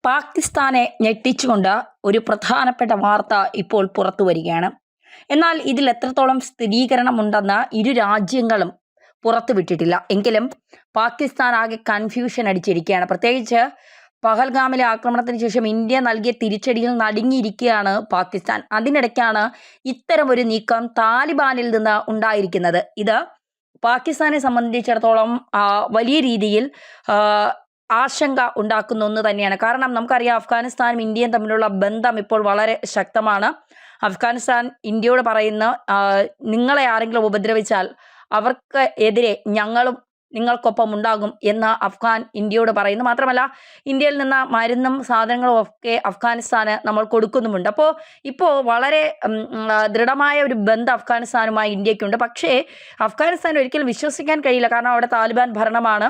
പാകിസ്ഥാനെ ഞെട്ടിച്ചുകൊണ്ട് ഒരു പ്രധാനപ്പെട്ട വാർത്ത ഇപ്പോൾ പുറത്തു വരികയാണ്. എന്നാൽ ഇതിൽ എത്രത്തോളം സ്ഥിരീകരണമുണ്ടെന്ന് ഇരു രാജ്യങ്ങളും പുറത്തുവിട്ടിട്ടില്ല. എങ്കിലും പാകിസ്ഥാൻ ആകെ കൺഫ്യൂഷൻ അടിച്ചിരിക്കുകയാണ്. പ്രത്യേകിച്ച് പഹൽഗാമിലെ ആക്രമണത്തിന് ശേഷം ഇന്ത്യ നൽകിയ തിരിച്ചടിയിൽ നടുങ്ങിയിരിക്കുകയാണ് പാകിസ്ഥാൻ. അതിനിടയ്ക്കാണ് ഇത്തരം ഒരു നീക്കം താലിബാനിൽ നിന്ന് ഉണ്ടായിരിക്കുന്നത്. ഇത് പാകിസ്ഥാനെ സംബന്ധിച്ചിടത്തോളം വലിയ രീതിയിൽ ആശങ്ക ഉണ്ടാക്കുന്ന ഒന്ന് തന്നെയാണ്. കാരണം നമുക്കറിയാം, അഫ്ഗാനിസ്ഥാനും ഇന്ത്യയും തമ്മിലുള്ള ബന്ധം ഇപ്പോൾ വളരെ ശക്തമാണ്. അഫ്ഗാനിസ്ഥാൻ ഇന്ത്യയോട് പറയുന്ന, നിങ്ങളെ ആരെങ്കിലും ഉപദ്രവിച്ചാൽ അവർക്ക് എതിരെ ഞങ്ങളും നിങ്ങൾക്കൊപ്പം ഉണ്ടാകും എന്ന് അഫ്ഗാൻ ഇന്ത്യയോട് പറയുന്നു. മാത്രമല്ല, ഇന്ത്യയിൽ നിന്ന് മരുന്നും സാധനങ്ങളും ഒക്കെ അഫ്ഗാനിസ്ഥാന് നമ്മൾ കൊടുക്കുന്നുമുണ്ട്. ഇപ്പോൾ വളരെ ദൃഢമായ ഒരു ബന്ധം അഫ്ഗാനിസ്ഥാനുമായി ഇന്ത്യക്കുണ്ട്. പക്ഷേ അഫ്ഗാനിസ്ഥാൻ ഒരിക്കലും വിശ്വസിക്കാൻ കഴിയില്ല. കാരണം അവിടെ താലിബാൻ ഭരണമാണ്.